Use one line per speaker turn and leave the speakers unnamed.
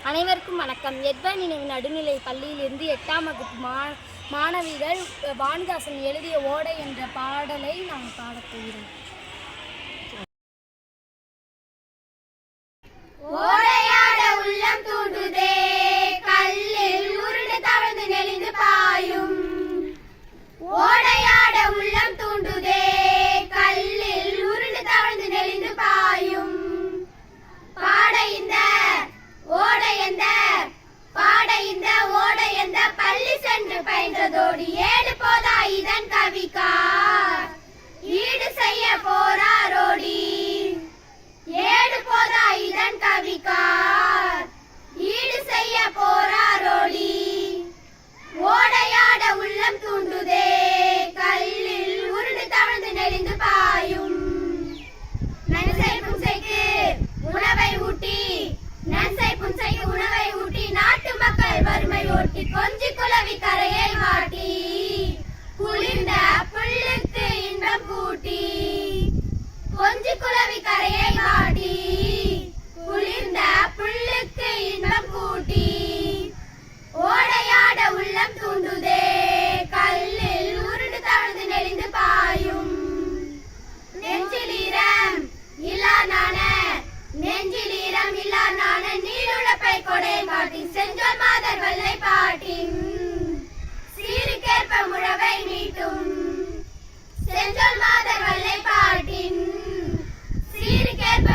அனைவருக்கும் வணக்கம். எட்வா நினைவு நடுநிலை பள்ளியிலிருந்து 8ஆம் வகுப்பு மாணவிகள் வாணிதாசன் எழுதிய ஓடை என்ற பாடலை நாம் பாடப் போகிறோம்.
ஓடையாட உள்ளம் தூண்டுதே, கல்லில் உருண்டு தவழ்ந்து நெளிந்து பாயும். ஓடையாட உள்ளம் தூண்டுதே, கல்லில் உருண்டு தவழ்ந்து நெளிந்து பாயும். பாட இந்த ஓடை எந்த, பாட இந்த ஓடை எந்த, பள்ளி சென்று பயின்றதோடு ஏடு போதா இதன் கவிக்கார். ஈடு செய்ய போராரோடி ஏடு போதா இதன் கவிக்கார். ஈடு செய்ய போராரோடி. ஓடையாட உள்ளம் தூண்டுதே, கல்லில் உருண்டு தவழ்ந்து நெளிந்து பாயும். நன்சை புன்சைக்கு உணவை ஊட்டி, நன்சை புன்சைக்கு உணவை ஊட்டி, நாட்டு மக்கள் வறுமை ஓட்டி, கொஞ்சி குலவி கரையை வாட்டி, குளிர்ந்த புல்லுக்கு இன்பம் கூட்டி. கொஞ்சி குலவி கரையை வாட்டி, குளிர்ந்த புல்லுக்கு இன்பம் கூட்டி. ஓடையாட உள்ளம் தூண்டுதே, கல்லில் உருண்டு தவழ்ந்து நெளிந்து பாயும். நெஞ்சில் ஈரம் இல்லா நாண, நெஞ்சில் ஈரம் இல்லா நாண, நீருழப்பை கொடை காட்டி, செஞ்சொல் மாதர் வல்லை பாட்டின் சீருக்கேற்ப முழவை மீட்டும். செஞ்சொல் மாதர் வல்லை பாட்டின் சீருக்கேற்ப